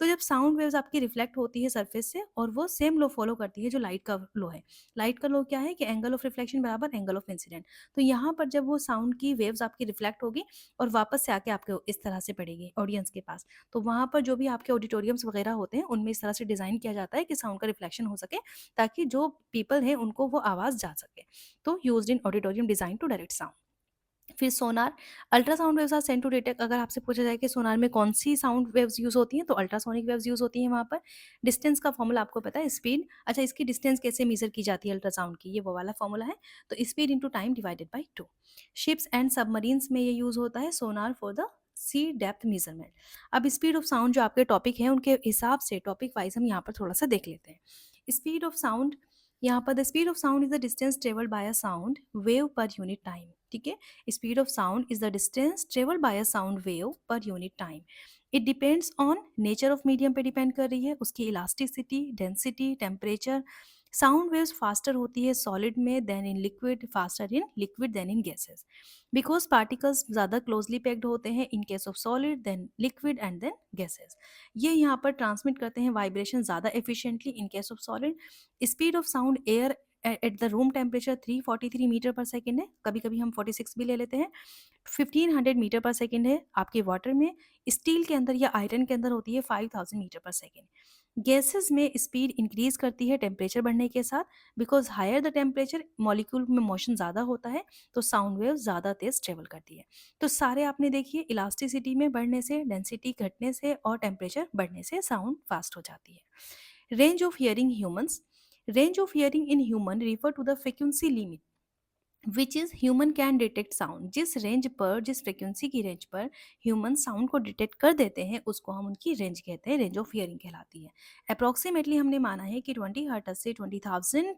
तो जब साउंड वेव्स आपकी रिफ्लेक्ट होती है सरफेस से, और वो सेम लो फॉलो करती है जो लाइट का लो है। लाइट का लो क्या है कि एंगल ऑफ रिफ्लेक्शन बराबर एंगल ऑफ इंसिडेंट। तो यहाँ पर जब वो साउंड की वेव्स आपकी रिफ्लेक्ट होगी और वापस से आके आपके इस तरह से पड़ेगी ऑडियंस के पास, तो वहाँ पर जो भी आपके ऑडिटोरियम्स वगैरह होते हैं उनमें इस तरह से डिज़ाइन किया जाता है कि साउंड का रिफ्लेक्शन हो सके, ताकि जो पीपल हैं उनको वो आवाज़ जा सके। तो used in auditorium design to direct sound. फिर sonar, ultrasound waves are sent to detect, अगर आपसे पूछा जाए कि सोनार में कौन सी साउंड वेव्स यूज़ होती हैं, तो अल्ट्रासोनिक वेव्स यूज़ होती हैं वहाँ पर। डिस्टेंस का फॉर्मूला आपको पता है, स्पीड। अच्छा, इसकी डिस्टेंस कैसे मेजर की जाती है अल्ट्रासाउंड की, ये वो वाला फॉर्मूला है, तो speed into time divided by 2। Ships and submarines में ये यूज़ होता है sonar for the sea depth measurement. अब स्पीड ऑफ साउंड जो आपके टॉपिक है उनके हिसाब से टॉपिक वाइज हम यहाँ पर थोड़ा सा देख लेते हैं। स्पीड ऑफ साउंड, यहाँ पर the speed of sound is the distance travelled by a sound wave पर यूनिट टाइम। ठीक है, speed of sound is the distance traveled by a sound wave per unit time. It depends on nature of medium पे डिपेंड कर रही है, उसकी elasticity, density, temperature. Sound waves faster होती है सॉलिड में than in liquid, faster in liquid than in gases, because particles ज़्यादा क्लोजली पैक्ड होते हैं in case of solid then liquid and then gases. ये यहाँ पर ट्रांसमिट करते हैं वाइब्रेशन ज़्यादा efficiently in case of solid. Speed of sound air at the room temperature 343 metre per second है, कभी कभी हम 46 भी ले लेते हैं। 1500 मीटर पर सेकेंड है आपके वाटर में। स्टील के अंदर या आयरन के अंदर होती है 5000 मीटर पर सेकेंड। गैसेस में स्पीड इंक्रीज करती है टेम्परेचर बढ़ने के साथ, because higher the temperature molecule में मोशन ज़्यादा होता है, तो साउंड वेव ज़्यादा तेज ट्रेवल करती है। तो सारे आपने देखिए, इलास्टिसिटी में बढ़ने से, डेंसिटी घटने से और टेम्परेचर बढ़ने से साउंड फास्ट हो जाती है। Range of hearing humans, range of hearing in human refer to the frequency limit which is human can detect sound. जिस रेंज पर, जिस फ्रिक्वेंसी की रेंज पर ह्यूमन साउंड को डिटेक्ट कर देते हैं उसको हम उनकी रेंज कहते हैं, रेंज ऑफ हियरिंग कहलाती है। अप्रॉक्सीमेटली हमने माना है कि 20 हर्ट्ज से 20,000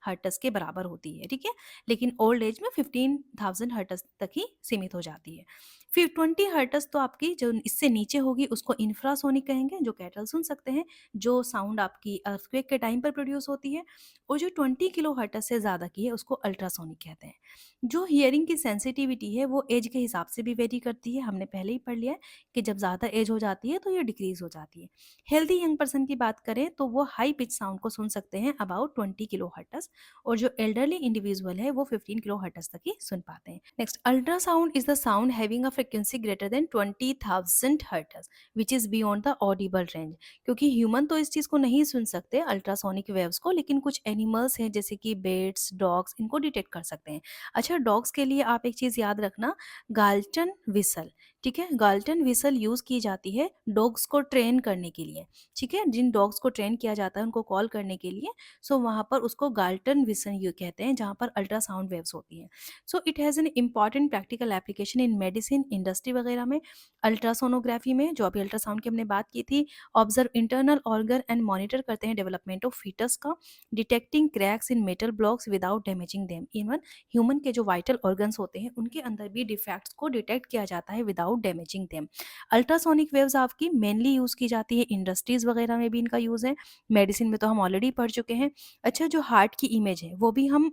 हर्ट्ज के बराबर होती है, ठीक है, लेकिन ओल्ड एज में 15,000 हर्ट्ज तक ही सीमित हो जाती है। फिर 20 हर्ट्ज तो आपकी जो इससे नीचे होगी उसको इंफ्रासोनिक कहेंगे, जो कैटल सुन सकते हैं, जो साउंड आपकी अर्थक्वेक के टाइम पर प्रोड्यूस होती है। और जो 20 किलो हर्ट्ज से ज़्यादा की है उसको अल्ट्रासोनिक कहते हैं। जो हियरिंग की सेंसिटिविटी है वो एज के हिसाब से भी वेरी करती है, हमने पहले ही पढ़ लिया है कि जब ज़्यादा एज हो जाती है तो ये डिक्रीज हो जाती है। हेल्दी यंग पर्सन की बात करें तो वो हाई पिच साउंड को सुन सकते हैं अबाउट 20 किलो हर्ट्ज, और जो एल्डरली इंडिविजुअल है वो 15 किलो हर्ट्ज तक ही सुन पाते हैं। Next, ultrasound is the sound having a frequency greater than 20,000 hertz which is beyond the Audible range. क्योंकि ह्यूमन तो इस चीज़ को नहीं सुन सकते अल्ट्रासोनिक वेव्स को, लेकिन कुछ एनिमल्स हैं जैसे कि बेट्स, डॉग्स, इनको डिटेक्ट कर सकते हैं। अच्छा, डॉग्स के लिए आप एक चीज़ याद रखना, गाल्टन विसल। ठीक है, गाल्टन विसल यूज़ की जाती है डॉग्स को ट्रेन करने के लिए। ठीक है, जिन डॉग्स को ट्रेन किया जाता है उनको कॉल करने के लिए, सो वहाँ पर उसको गाल्टन विसल यू कहते हैं, जहाँ पर अल्ट्रासाउंड वेव्स होती हैं। So it has an important practical application in medicine, industry वगैरह में। अल्ट्रासोनोग्राफी में, जो अभी अल्ट्रासाउंड की हमने बात की थी, observe internal organ and monitor करते हैं डेवलपमेंट ऑफ फीटस का, डिटेक्टिंग क्रैक्स इन metal blocks without damaging them. Even human के जो वाइटल ऑर्गन्स होते हैं उनके अंदर भी डिफेक्ट्स को डिटेक्ट किया जाता है without damaging them. Ultrasonic waves आपकी मेनली यूज़ की जाती है इंडस्ट्रीज़ वगैरह में भी इनका यूज़ है, मेडिसिन में तो हम ऑलरेडी पढ़ चुके हैं। अच्छा, जो हार्ट की इमेज है वो भी हम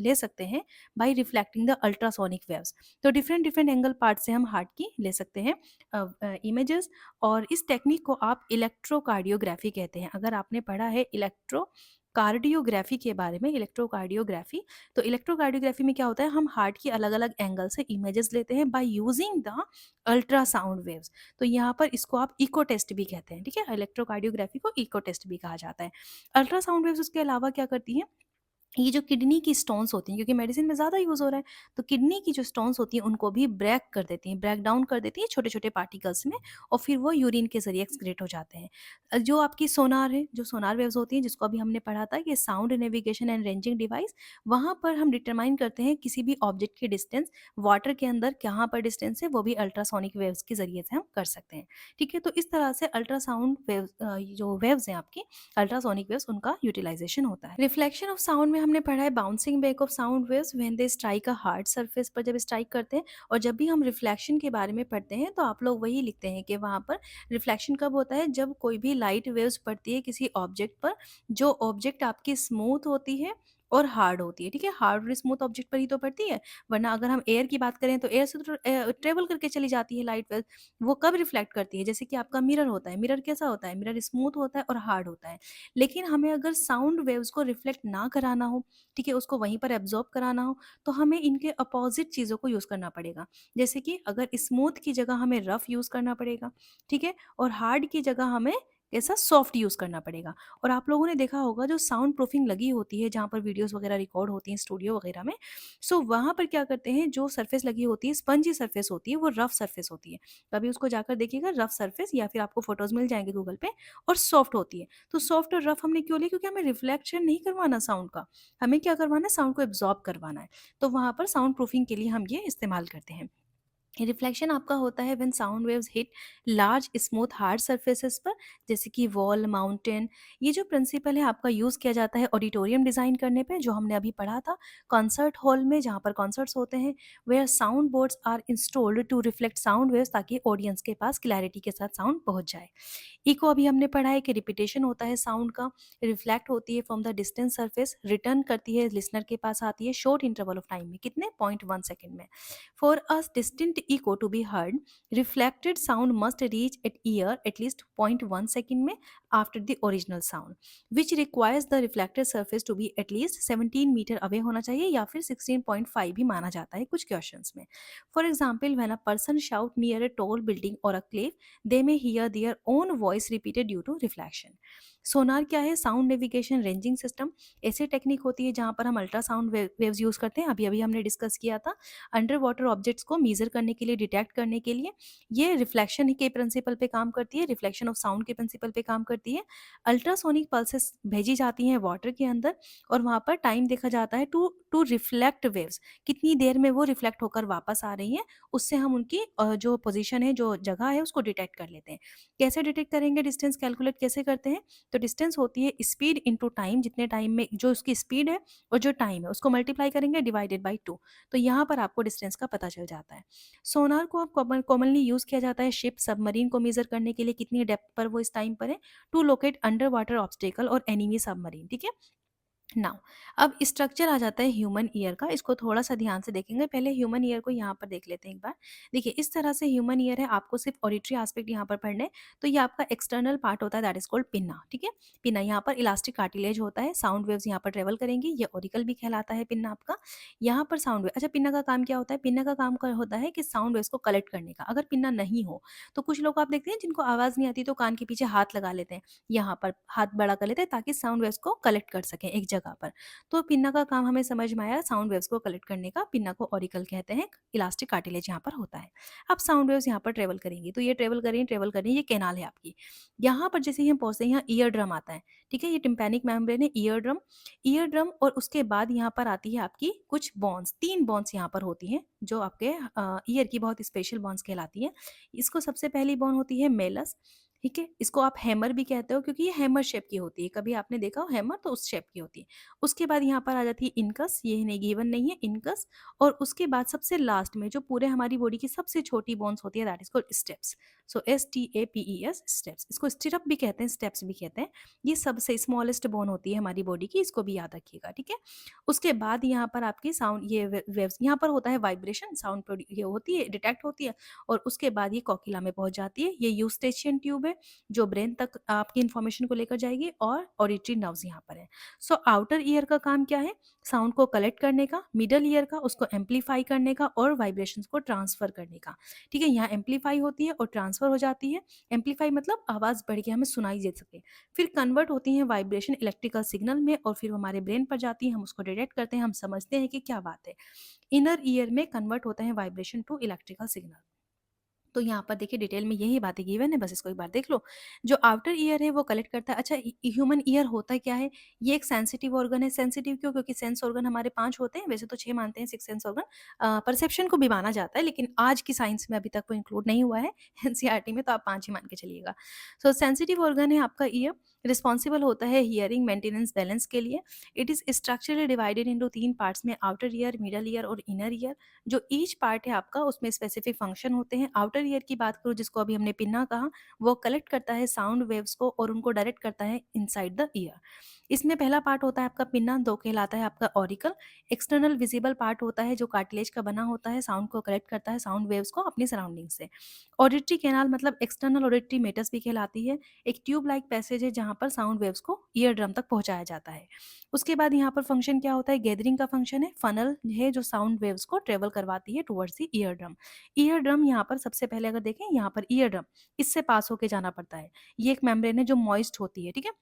ले सकते हैं by reflecting the ultrasonic waves. तो डिफरेंट डिफरेंट एंगल पार्ट से हम हार्ट की ले सकते हैं इमेजेस, और इस टेक्निक को आप इलेक्ट्रोकार्डियोग्राफी कहते हैं। अगर आपने पढ़ा है कार्डियोग्राफी के बारे में, इलेक्ट्रोकार्डियोग्राफी, तो इलेक्ट्रोकार्डियोग्राफी में क्या होता है, हम हार्ट की अलग अलग एंगल से इमेजेस लेते हैं by using the ultrasound waves. तो यहाँ पर इसको आप इको टेस्ट भी कहते हैं, ठीक है, इलेक्ट्रोकार्डियोग्राफी को इको टेस्ट भी कहा जाता है। अल्ट्रासाउंड वेव्स उसके अलावा क्या करती हैं, ये जो किडनी की स्टोन्स होती हैं, क्योंकि मेडिसिन में ज़्यादा यूज़ हो रहा है, तो किडनी की जो स्टोन्स होती हैं उनको भी ब्रेक कर देती हैं, ब्रेक डाउन कर देती हैं छोटे-छोटे पार्टिकल्स में, और फिर वो यूरिन के ज़रिए एक्सक्रीट हो जाते हैं। जो आपकी सोनार है, जो सोनार वेव्स होती हैं जिसको अभी हमने पढ़ा था कि sound navigation and ranging device, वहाँ पर हम डिटरमाइन करते हैं किसी भी ऑब्जेक्ट की डिस्टेंस, वाटर के अंदर कहाँ पर डिस्टेंस है वो भी अल्ट्रासोनिक वेव्स के ज़रिए से हम कर सकते हैं। ठीक है? तो इस तरह से अल्ट्रासाउंड वेव्स जो वेव्स हैं आपकी, अल्ट्रासोनिक वेव्स, उनका यूटिलाइजेशन होता है। रिफ्लेक्शन ऑफ साउंड में हमने पढ़ा है bouncing back of sound waves when they strike a hard surface पर जब स्ट्राइक करते हैं। और जब भी हम रिफ्लेक्शन के बारे में पढ़ते हैं तो आप लोग वही लिखते हैं कि वहाँ पर रिफ्लेक्शन कब होता है, जब कोई भी लाइट वेव्स पड़ती है किसी ऑब्जेक्ट पर, जो ऑब्जेक्ट आपकी स्मूथ होती है और हार्ड होती है। ठीक है? हार्ड और स्मूथ ऑब्जेक्ट पर ही तो पड़ती है, वरना अगर हम एयर की बात करें तो एयर से तो ट्रेवल करके चली जाती है लाइट वेव। वो कब रिफ्लेक्ट करती है? जैसे कि आपका मिरर होता है, मिरर कैसा होता है? मिरर स्मूथ होता है और हार्ड होता है। लेकिन हमें अगर साउंड वेव्स को रिफ्लेक्ट ना कराना हो, ठीक है, उसको वहीं पर एब्जॉर्ब कराना हो, तो हमें इनके अपोजिट चीज़ों को यूज़ करना पड़ेगा। जैसे कि अगर स्मूथ की जगह हमें रफ यूज़ करना पड़ेगा, ठीक है, और हार्ड की जगह हमें कैसा सॉफ्ट यूज़ करना पड़ेगा। और आप लोगों ने देखा होगा जो साउंड प्रूफिंग लगी होती है जहाँ पर वीडियोस वगैरह रिकॉर्ड होती हैं स्टूडियो वगैरह में, सो वहाँ पर क्या करते हैं, जो सरफेस लगी होती है स्पंजी सरफेस होती है, वो रफ सरफेस होती है। कभी उसको जाकर देखिएगा, रफ सरफेस, या फिर आपको फोटोज मिल जाएंगे गूगल पे, और सॉफ्ट होती है। तो सॉफ्ट और रफ हमने क्यों लिया? क्योंकि हमें रिफ्लेक्शन नहीं करवाना साउंड का, हमें क्या करवाना है, साउंड को एब्जॉर्ब करवाना है। तो वहाँ पर साउंड प्रूफिंग के लिए हम ये इस्तेमाल करते हैं। रिफ्लेक्शन आपका होता है when sound waves hit large smooth hard surfaces पर, जैसे कि वॉल, माउंटेन। ये जो प्रिंसिपल है आपका यूज़ किया जाता है ऑडिटोरियम डिज़ाइन करने पे, जो हमने अभी पढ़ा था, कॉन्सर्ट हॉल में जहाँ पर कॉन्सर्ट्स होते हैं, where sound boards are installed to reflect sound waves, ताकि ऑडियंस के पास क्लैरिटी के साथ साउंड पहुंच जाए। इको अभी हमने पढ़ा है कि रिपीटेशन होता है साउंड का, रिफ्लेक्ट होती है from the distance surface, return करती है लिसनर के पास आती है शॉर्ट इंटरवल ऑफ टाइम में, कितने 0.1 सेकेंड में। For a distinct echo to be heard, reflected sound must reach at ear at least 0.1 second में after the original sound, which requires the reflected surface to be at least 17 metre away होना चाहिए, या फिर 16.5 भी माना जाता है कुछ क्वेश्चंस में। For example, when a person shout near a tall building और a cliff, they may hear their own voice repeated due to reflection. सोनार क्या है? Sound navigation ranging system. ऐसी टेक्निक होती है जहां पर हम अल्ट्रासाउंड वेव्स यूज करते हैं, अभी अभी हमने डिस्कस किया था, अंडर वाटर ऑब्जेक्ट्स को मेजर करने के लिए, डिटेक्ट करने के लिए। ये रिफ्लेक्शन के प्रिंसिपल पे काम करती है, रिफ्लेक्शन ऑफ साउंड के प्रिंसिपल पे काम करती है। अल्ट्रासोनिक पल्सेस भेजी जाती हैं वाटर के अंदर, और वहां पर टाइम देखा जाता है टू टू रिफ्लेक्ट वेव्स, कितनी देर में वो रिफ्लेक्ट होकर वापस आ रही हैं, उससे हम उनकी जो पोजीशन है, जो जगह है, उसको डिटेक्ट कर लेते हैं। कैसे डिटेक्ट करेंगे? डिस्टेंस कैलकुलेट कैसे करते हैं? तो डिस्टेंस होती है स्पीड इनटू टाइम, जितने टाइम में जो उसकी स्पीड है और जो टाइम है उसको मल्टीप्लाई करेंगे डिवाइडेड बाई 2, तो यहाँ पर आपको डिस्टेंस का पता चल जाता है। सोनार को आप कॉमनली यूज़ किया जाता है शिप, सबमरीन को मेजर करने के लिए, कितनी डेप्थ पर वो इस टाइम पर है, to locate under water obstacle और एनिमी सबमरीन। ठीक है? नाउ, अब स्ट्रक्चर आ जाता है ह्यूमन ईयर का, इसको थोड़ा सा ध्यान से देखेंगे। पहले ह्यूमन ईयर को यहाँ पर देख लेते हैं एक बार। देखिए, इस तरह से ह्यूमन ईयर है, आपको सिर्फ ऑडिटरी एस्पेक्ट यहाँ पर पढ़ने हैं। तो ये आपका एक्सटर्नल पार्ट होता है, दैट इज कॉल्ड पिन्ना। ठीक है? पिन्ना, यहाँ पर इलास्टिक कार्टिलेज होता है, साउंड वेव्स यहाँ पर ट्रेवल करेंगी, ये ऑरिकल भी कहलाता है पिन्ना आपका। यहाँ पर साउंड वेव, अच्छा, पिन्ना का काम क्या होता है? पिन्ना का काम होता है कि साउंड वेव्स को कलेक्ट करने का। अगर पिन्ना नहीं हो तो कुछ लोग आप देखते हैं जिनको आवाज़ नहीं आती तो कान के पीछे हाथ लगा लेते हैं, यहाँ पर हाथ बड़ा कर लेते हैं ताकि साउंड वेव्स को कलेक्ट कर सकें एक जगह पर। तो पिन्ना का काम हमें समझ में आया, साउंड वेव्स को कलेक्ट करने का। पिन्ना को ऑरिकल कहते हैं, इलास्टिक कार्टिलेज यहाँ पर होता है। अब साउंड वेव्स यहाँ पर ट्रेवल करेंगी, तो ये ट्रेवल करें, ये कैनाल है आपकी। यहाँ पर जैसे ही हम पहुंचते हैं, यहाँ ईयर ड्रम आता है। ठीक है? ये टिम्पैनिक मेम्ब्रेन है, ईयर ड्रम, और उसके बाद यहाँ पर आती है आपकी कुछ बॉन्स, 3 बॉन्स यहाँ पर होती हैं जो आपके ईयर की बहुत स्पेशल बॉन्स कहलाती है। इसको सबसे पहली बॉन्ड होती है मेलस। ठीक है? इसको आप हैमर भी कहते हो क्योंकि ये हैमर शेप की होती है, कभी आपने देखा हो हैमर, तो उस शेप की होती है। उसके बाद यहाँ पर आ जाती है इनकस, ये नहीं, गिवन नहीं है, इनकस। और उसके बाद सबसे लास्ट में जो पूरे हमारी बॉडी की सबसे छोटी बोन्स होती है, that is called steps. So STAPES, steps. इसको स्टिरअप भी कहते हैं, स्टेप्स भी कहते हैं। ये सबसे स्मॉलेस्ट बोन होती है हमारी बॉडी की, इसको भी याद रखिएगा। ठीक है? उसके बाद यहाँ पर आपकी साउंड, ये वेव्स, यहाँ पर होता है वाइब्रेशन, साउंड ये होती है, डिटेक्ट होती है, और उसके बाद ये कोकिला में पहुंच जाती है। ये यूस्टेशियन ट्यूब है, है जो ब्रेन तक आपकी इन्फॉर्मेशन को लेकर जाएगी, और ऑडिटरी नर्व्स यहाँ पर है। सो आउटर ईयर का काम क्या है? साउंड को कलेक्ट करने का, मिडल ईयर का उसको एम्पलीफाई करने का और वाइब्रेशंस को ट्रांसफर करने का। ठीक है, यहाँ एम्पलीफाई होती है और ट्रांसफर हो जाती है। एम्पलीफाई मतलब आवाज़ बढ़ के हमें सुनाई दे सके। फिर कन्वर्ट होती हैं वाइब्रेशन इलेक्ट्रिकल सिग्नल में और फिर वो हमारे ब्रेन पर जाती है, हम उसको डिटेक्ट करते हैं, हम समझते हैं कि क्या बात है। इनर ईयर में कन्वर्ट होता है वाइब्रेशन टू इलेक्ट्रिकल सिग्नल। तो यहाँ पर देखिए डिटेल में यही बातें गिवन है, बस इसको एक बार देख लो। जो आउटर ईयर है वो कलेक्ट करता है। अच्छा, ह्यूमन ईयर होता क्या है? ये एक सेंसिटिव ऑर्गन है। सेंसिटिव क्यों? क्योंकि सेंस ऑर्गन हमारे 5 होते हैं, वैसे तो 6 मानते हैं 6 सेंस ऑर्गन। परसेप्शन को भी माना जाता है, लेकिन आज की साइंस में अभी तक वो इंक्लूड नहीं हुआ है एनसीईआरटी में, तो आप 5 ही मान के चलिएगा। सो सेंसिटिव ऑर्गन है आपका ईयर, रिस्पॉन्सिबल होता है हियरिंग, मेंटेनेंस, बैलेंस के लिए। It is structurally divided into 3 parts में, आउटर ईयर, मिडल ईयर और इनर ईयर। जो ईच पार्ट है आपका उसमें स्पेसिफिक फंक्शन होते हैं। आउटर ईयर की बात करूँ, जिसको अभी हमने पिन्ना कहा, वो कलेक्ट करता है साउंड वेव्स को और उनको डायरेक्ट करता है इनसाइड द ईयर। इसमें पहला पार्ट होता है आपका पिन्ना, दो कहलाता है आपका ऑरिकल। एक्सटर्नल विजिबल पार्ट होता है जो कार्टिलेज का बना होता है, साउंड को कलेक्ट करता है, साउंड वेव्स को अपनी सराउंडिंग से। ऑडिटरी कैनाल मतलब एक्सटर्नल ऑडिटरी मेटस भी कहलाती है। एक ट्यूब लाइक पैसेज है जहाँ पर साउंड वेव्स को ईयर ड्रम तक पहुंचाया जाता है। उसके बाद यहाँ पर फंक्शन क्या होता है? गैदरिंग का फंक्शन है। फनल है जो साउंड वेव्स को ट्रेवल करवाती है towards the ear drum. Ear drum यहाँ पर सबसे पहले अगर देखें, यहाँ पर ईयर ड्रम, इससे पास होके जाना पड़ता है। ये एक मेम्ब्रेन है जो मॉइस्ट होती है, ठीक है।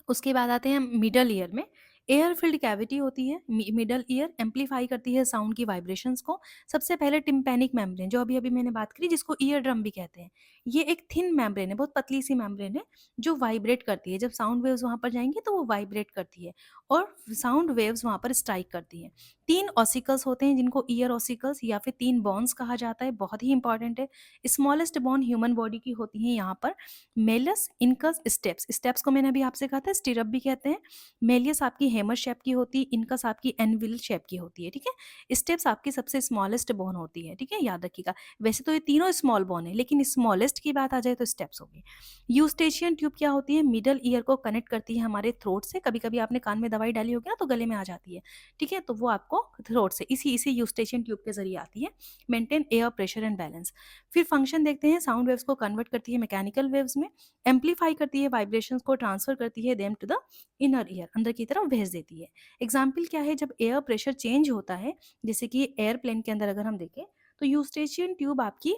उसके बाद आते हैं मिडल ईयर में। एयर फिल्ड कैविटी होती है। मिडल ईयर एम्पलीफाई करती है साउंड की वाइब्रेशंस को। सबसे पहले टिम्पैनिक मेम्ब्रेन, जो अभी अभी मैंने बात करी, जिसको ईयर ड्रम भी कहते हैं। ये एक थिन मेम्ब्रेन है, बहुत पतली सी मेम्ब्रेन है, जो वाइब्रेट करती है। जब साउंड वेव्स वहाँ पर जाएंगी तो वो वाइब्रेट करती है और साउंड वेव्स वहाँ पर स्ट्राइक करती हैं। 3 ऑसिकल्स होते हैं जिनको ईयर ऑसिकल्स या फिर 3 बोन्स कहा जाता है, बहुत ही इंपॉर्टेंट है। स्मॉलेस्ट बोन ह्यूमन बॉडी की होती है यहाँ पर। Malus, incus, steps. स्टेप्स को मैंने अभी आपसे कहा था स्टिरअप भी कहते हैं। मेलियस आपकी हैमर शेप की होती है, इनकस आपकी एनविल शेप की होती है, ठीक है। स्टेप्स आपकी सबसे स्मॉलेस्ट बोन होती है, ठीक है, याद रखिएगा। वैसे तो ये तीनों स्मॉल बोन है, लेकिन स्मॉलेस्ट की बात आ जाए तो स्टेप्स होगी। यूस्टेशियन ट्यूब क्या होती है? मिडल ईयर को कनेक्ट करती है हमारे थ्रोट से। कभी कभी आपने कान में दवाई डाली होगी ना, तो गले में आ जाती है, ठीक है, तो वो आपको थ्रोट से इसी इसी यूस्टेशियन ट्यूब के जरिए आती है। Maintain air pressure and balance. फिर फंक्शन देखते हैं। साउंड वेव्स को कन्वर्ट करती है मैकेनिकल वेव्स में, एम्पलीफाई करती है, वाइब्रेशंस को ट्रांसफर करती है, them to the inner ear, अंदर की तरफ भेज देती है। एग्जाम्पल क्या है? जब एयर प्रेशर चेंज होता है, जैसे कि एयरप्लेन के अंदर अगर हम देखें, तो यूस्टेशियन ट्यूब आपकी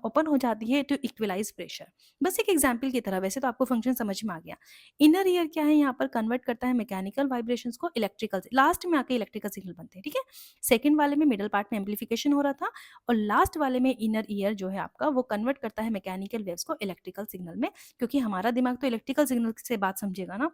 ओपन हो जाती है टू इक्वलाइज प्रेशर। बस एक एग्जाम्पल की तरह, वैसे तो आपको फंक्शन समझ में आ गया। इनर ईयर क्या है? यहाँ पर कन्वर्ट करता है मैकेनिकल वाइब्रेशंस को इलेक्ट्रिकल से, लास्ट में आके इलेक्ट्रिकल सिग्नल बनते हैं, ठीक है। सेकंड वाले में मिडल पार्ट में एम्पलीफिकेशन हो रहा था, और लास्ट वाले में इनर ईयर जो है आपका, वो कन्वर्ट करता है मैकेनिकल वेव्स को इलेक्ट्रिकल सिग्नल में, क्योंकि हमारा दिमाग तो इलेक्ट्रिकल सिग्नल से बात समझेगा ना।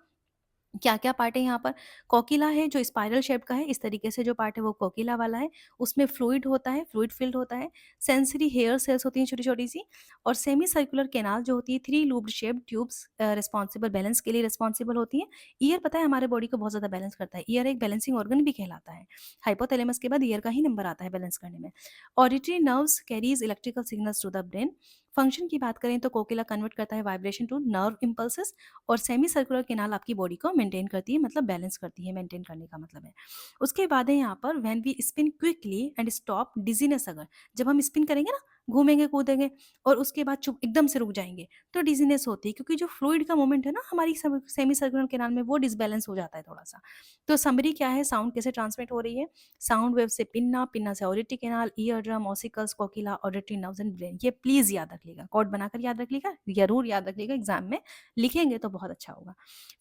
क्या-क्या पार्ट है यहाँ पर? कोकिला है जो स्पाइरल शेप का है, इस तरीके से जो पार्ट है वो कोकिला वाला है। उसमें फ्लूइड होता है, फ्लूइड फिल्ड होता है। सेंसरी हेयर सेल्स होती हैं छोटी-छोटी सी, और सेमी सर्कुलर कैनाल जो होती है, 3 looped shaped tubes responsible, balance के लिए रिस्पॉन्सिबल होती हैं। ईयर पता है हमारे बॉडी को बहुत ज़्यादा बैलेंस करता है। ईयर एक बैलेंसिंग ऑर्गन भी कहलाता है। हाइपोथैलेमस के बाद ईयर का ही नंबर आता है बैलेंस करने में। Auditory nerves carries electrical signals to the brain. Function की बात करें तो कोकिला कन्वर्ट करता है वाइब्रेशन टू नर्व इम्पल्सेस, और सेमी सर्कुलर कैनाल आपकी बॉडी को मेंटेन करती है, मतलब बैलेंस करती है, मेंटेन करने का मतलब है। उसके बाद है यहाँ पर when we spin quickly and stop dizziness. अगर जब हम स्पिन करेंगे ना, घूमेंगे कूदेंगे और उसके बाद चुप एकदम से रुक जाएंगे, तो डिजीनेस होती है, क्योंकि जो फ्लूइड का मूवमेंट है ना हमारी सेमी सर्कुलर कैनाल में, वो डिसबैलेंस हो जाता है थोड़ा सा। तो समरी क्या है? साउंड कैसे ट्रांसमिट हो रही है? साउंड वेव से पिन्ना, पिन्ना से auditory canal, ear drum, ossicles, Kokila, auditory nerves and brain. ये प्लीज याद रख लीजिएगा, कोड बनाकर याद रख लीजिएगा, जरूर याद रख लीजिएगा, एग्जाम में लिखेंगे तो बहुत अच्छा होगा।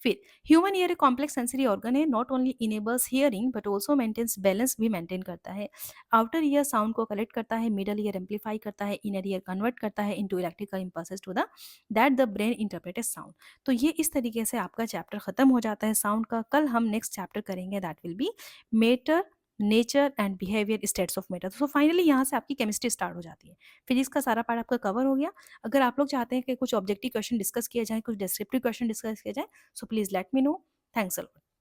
फिर ह्यूमन ईयर एक कॉम्प्लेक्स सेंसरी ऑर्गन है, not only enables hearing but also maintains balance भी मेंटेन करता है। आउटर ईयर साउंड को कलेक्ट करता है, मिडल ईयर एम्पलीफाई करता है, इनर ईयर कन्वर्ट करता है into electrical impulses to the that the brain interpret as sound. तो ये इस तरीके से आपका चैप्टर खत्म हो जाता है साउंड का। कल हम नेक्स्ट चैप्टर करेंगे, that will be matter, nature and behaviour states of matter. So finally यहाँ से आपकी केमिस्ट्री स्टार्ट हो जाती है। फिजिक्स का सारा पार्ट आपका कवर हो गया। अगर आप लोग चाहते हैं कि कुछ ऑब्जेक्टिव क्वेश्चन डिस्कस किया जाए, कुछ डिस्क्रिप्टिव क्वेश्चन डिस्कस किया जाए, so please let me know. Thanks a lot.